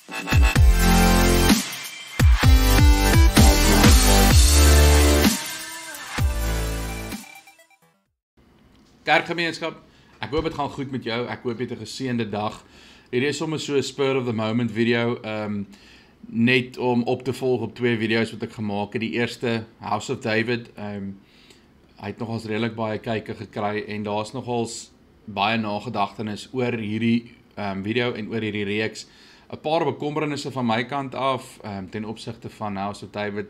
Kerkgemeenskap, ek hoop het gaan goed met jou, ek hoop het 'n geseënde dag. Hierdie is sommer so 'n spur of the moment video, net om op te volg op 2 video's wat ek gemaak het. Die eerste, House of David, hy het nogals redelik baie kykke gekry en daar's nogals baie nagedagtenis oor hierdie video en oor hierdie reeks. 'n Paar bekommernisse van my kant af, ten opsigte van House of David.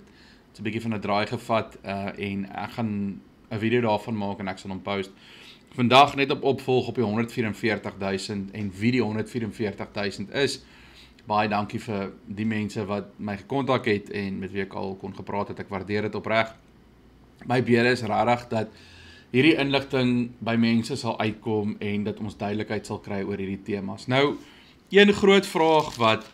Dit's 'n bietjie van 'n draai gevat en ek gaan 'n video daarvan maak en ek sal hom post. Vandag net op opvolg op die 144.000 en wie die 144.000 is. Baie dankie vir die mense wat my gekontak het en met wie ek al kon gepraat het. Ek waardeer dit opreg. My bede is regtig dat hierdie inligting by mense sal uitkom en dat ons duidelikheid sal kry oor hierdie temas. Nou, een groot vraag wat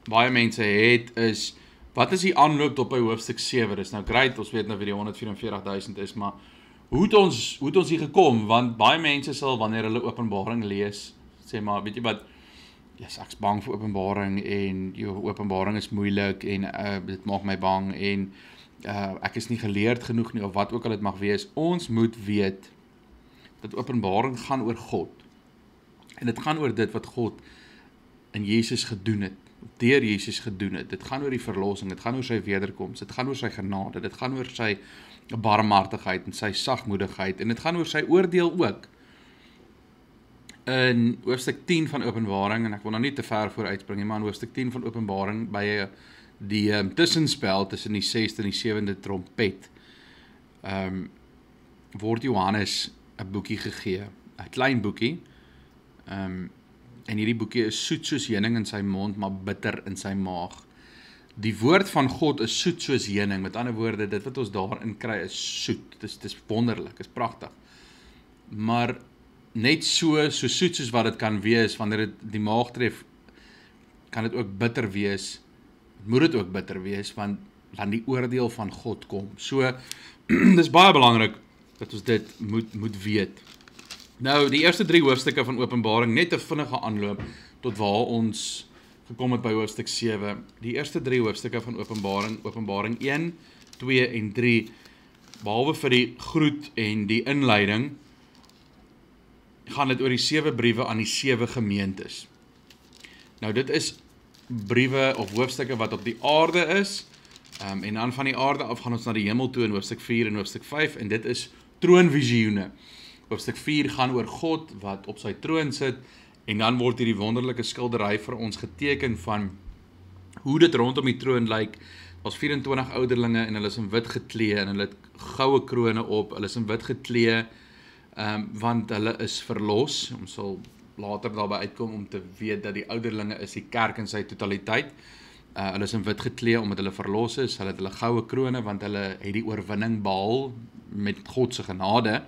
baie mense het is, wat is die aanloop tot by hoofstuk 7? Dis nou great, ons weet nou wie die 144.000 is, maar hoe het ons hier gekom? Want baie mense sal, wanneer hulle Openbaring lees, sê maar, weet jy wat, yes, ek's bang vir Openbaring en Openbaring is moeilik en dit maak my bang en ek is nie geleerd genoeg nie, of wat ook al dit mag wees. Ons moet weet dat Openbaring gaan oor God. En dit gaan oor dit wat God in Jesus gedoen het, deur Jesus gedoen het. Dit gaan oor die verlossing, dit gaan oor sy wederkoms, dit gaan oor sy genade, dit gaan oor sy barmhartigheid en sy sagmoedigheid, en dit gaan oor sy oordeel ook. In hoofstuk 10 van Openbaring, en ek wil nou nie te ver voor uitspring nie, maar in hoofstuk 10 van Openbaring, by die tussenspel tussen die 6de en die 7de trompet, word Johannes 'n boekie gegee, 'n klein boekie, en hierdie boekie is soet soos heuning in sy mond, maar bitter in sy maag. Die woord van God is soet soos heuning, met ander woorde, dit wat ons daarin kry is soet, dit is wonderlik, is pragtig, maar net so soet soos wat dit kan wees, wanneer dit die maag tref, kan dit ook bitter wees, moet dit ook bitter wees, want die oordeel van God kom. So, dis baie belangrik, dat ons dit moet weet. Nou, die eerste 3 hoofstukke van Openbaring, net 'n vinnige aanloop, tot waar ons gekom het by hoofstuk 7. Die eerste 3 hoofstukke van Openbaring, Openbaring 1, 2 en 3, behalwe vir die groet en die inleiding, gaan dit oor die 7 briewe aan die 7 gemeentes. Nou dit is briewe of hoofstukke wat op die aarde is, en dan van die aarde af gaan ons na die hemel toe in hoofstuk 4 en hoofstuk 5, en dit is troonvisioene. Hoofstuk 4 gaan oor God wat op sy troon sit, en dan word hierdie wonderlike skildery vir ons geteken van hoe dit rondom die troon lyk. Daar's 24 ouderlinge en hulle is in wit geklee en hulle het goue krone op, hulle is in wit geklee, want hulle is verlos. Ons sal later daarby uitkom om te weet dat die ouderlinge is die kerk in sy totaliteit. Hulle is in wit geklee omdat hulle verlos is, hulle het hulle goue krone want hulle het die oorwinning behaal met God se genade.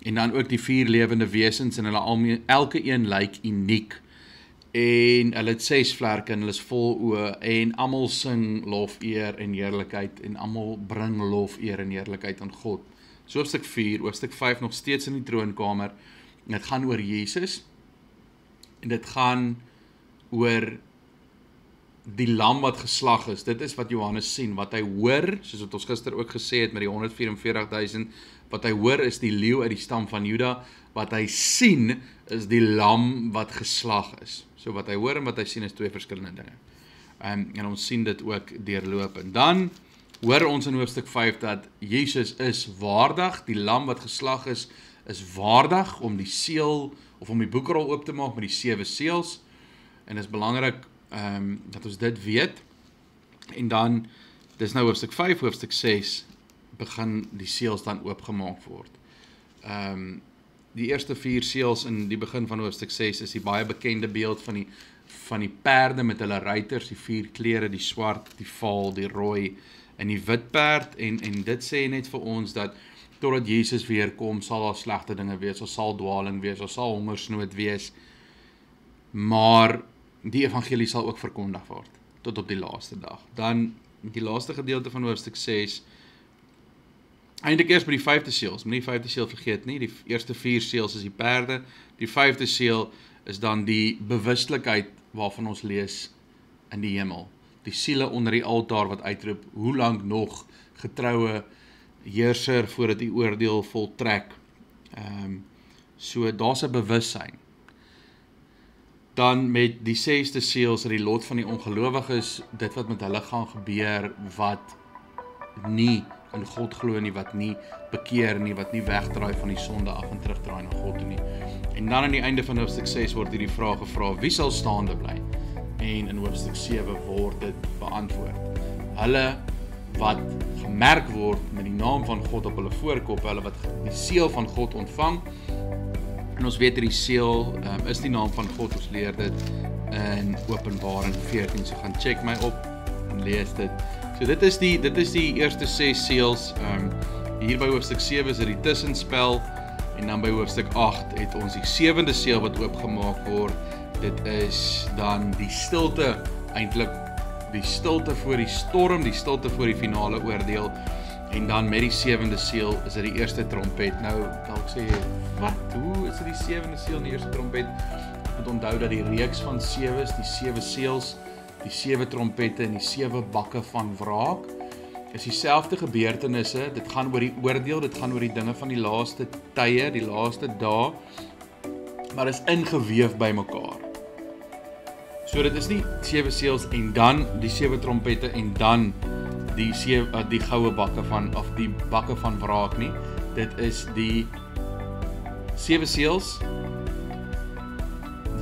En dan ook die 4 lewende wesens en hulle elke een lyk uniek. En hulle het 6 vlerke en hulle is vol oë en almal sing lof, eer en heerlikheid en almal bring lof, eer en heerlikheid aan God. So hoofstuk 4, hoofstuk 5 nog steeds in die troonkamer. En dit gaan oor Jesus. En dit gaan oor die lam wat geslag is. Dit is wat Johannes sien, wat hy hoor, soos wat ons gister ook gesê het met die 144.000, wat hy hoor is die leeu uit die stam van Juda, wat hy sien is die lam wat geslag is. So wat hy hoor en wat hy sien is 2 verskillende dinge. En ons sien dit ook deurloop. En dan hoor ons in hoofstuk 5 dat Jesus is waardig, die lam wat geslag is waardig om die seël, of om die boekrol oop te maak met die 7 seëls, en dit is belangrik dat ons dit weet, en dan, dis nou hoofstuk 5, hoofstuk 6, begin die seëls dan oopgemaak word. Die eerste 4 seëls in die begin van hoofstuk 6 is die baie bekende beeld van die perde met hulle ruiters, die 4 klere, die swart, die vaal, die rooi, en die wit perd, en dit sê net vir ons dat, totdat Jesus weer kom, sal daar slegte dinge wees, sal dwaling wees, sal hongersnood wees, maar die evangelie sal ook verkondig word, tot op die laaste dag. Dan, die laaste gedeelte van hoofstuk 6, eintlik eers by die 5de seëls, moet nie die 5de seël vergeet nie, die eerste 4 seëls is die perde, die 5de seël is dan die bewustelikheid waarvan ons lees in die hemel. Die siele onder die altaar wat uitroep, hoe lank nog, getroue heerser, voordat die oordeel voltrek. So daar's 'n bewussyn. Dan met die 6de seël is die lot van die ongelowiges, dit wat met hulle gaan gebeur, wat nie in God glo nie, wat nie bekeer nie, wat nie wegdraai van die sonde af en terugdraai na God toe nie. En dan aan die einde van hoofstuk 6 word hierdie vraag gevra, wie sal staande bly? En in hoofstuk 7 word dit beantwoord. Hulle wat gemerk word met die naam van God op hulle voorkop, hulle wat die seël van God ontvang, en ons weet die seël is die naam van God, ons leer dit in Openbaring 14, so gaan check my op en lees dit. So dit is die eerste 6 seëls, hier by hoofstuk 7 is dit die tussenspel, en dan by hoofstuk 8 het ons die 7de seël wat oopgemaak word, dit is dan die stilte, eintlik die stilte voor die storm, die stilte voor die finale oordeel, en dan met die 7de seël is dit die eerste trompet. Nou, dalk sê jy, wat? Hoe is dit die 7de seël en die eerste trompet? Ek moet onthou dat die reeks van 7 is, die 7 seëls, die 7 trompette en die 7 bakke van wraak, is dieselfde gebeurtenisse, dit gaan oor die oordeel, dit gaan oor die dinge van die laaste tye, die laaste dae, maar is ingeweef by mekaar. So dit is nie 7 seëls en dan die 7 trompette en dan die goue bakke of die bakke van wraak nie. Dit is die 7 seëls,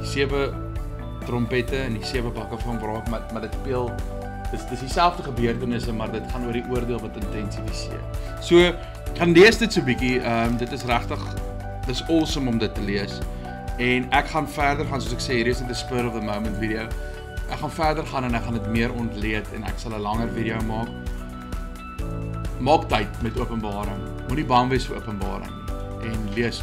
die 7 trompette en die 7 bakke van wraak, maar dit speel, dis dieselfde gebeurtenisse, maar dit gaan oor die oordeel wat intensifiseer. So, gaan lees dit so bietjie, dit is regtig, dis awesome om dit te lees. En ek gaan verder gaan, soos ek sê, hier is dit 'n spur of the moment video. Ek gaan verder gaan en ek gaan dit meer ontleed en ek sal 'n langer video maak. Maak tyd met Openbaring. Moenie bang wees vir Openbaring nie. En lees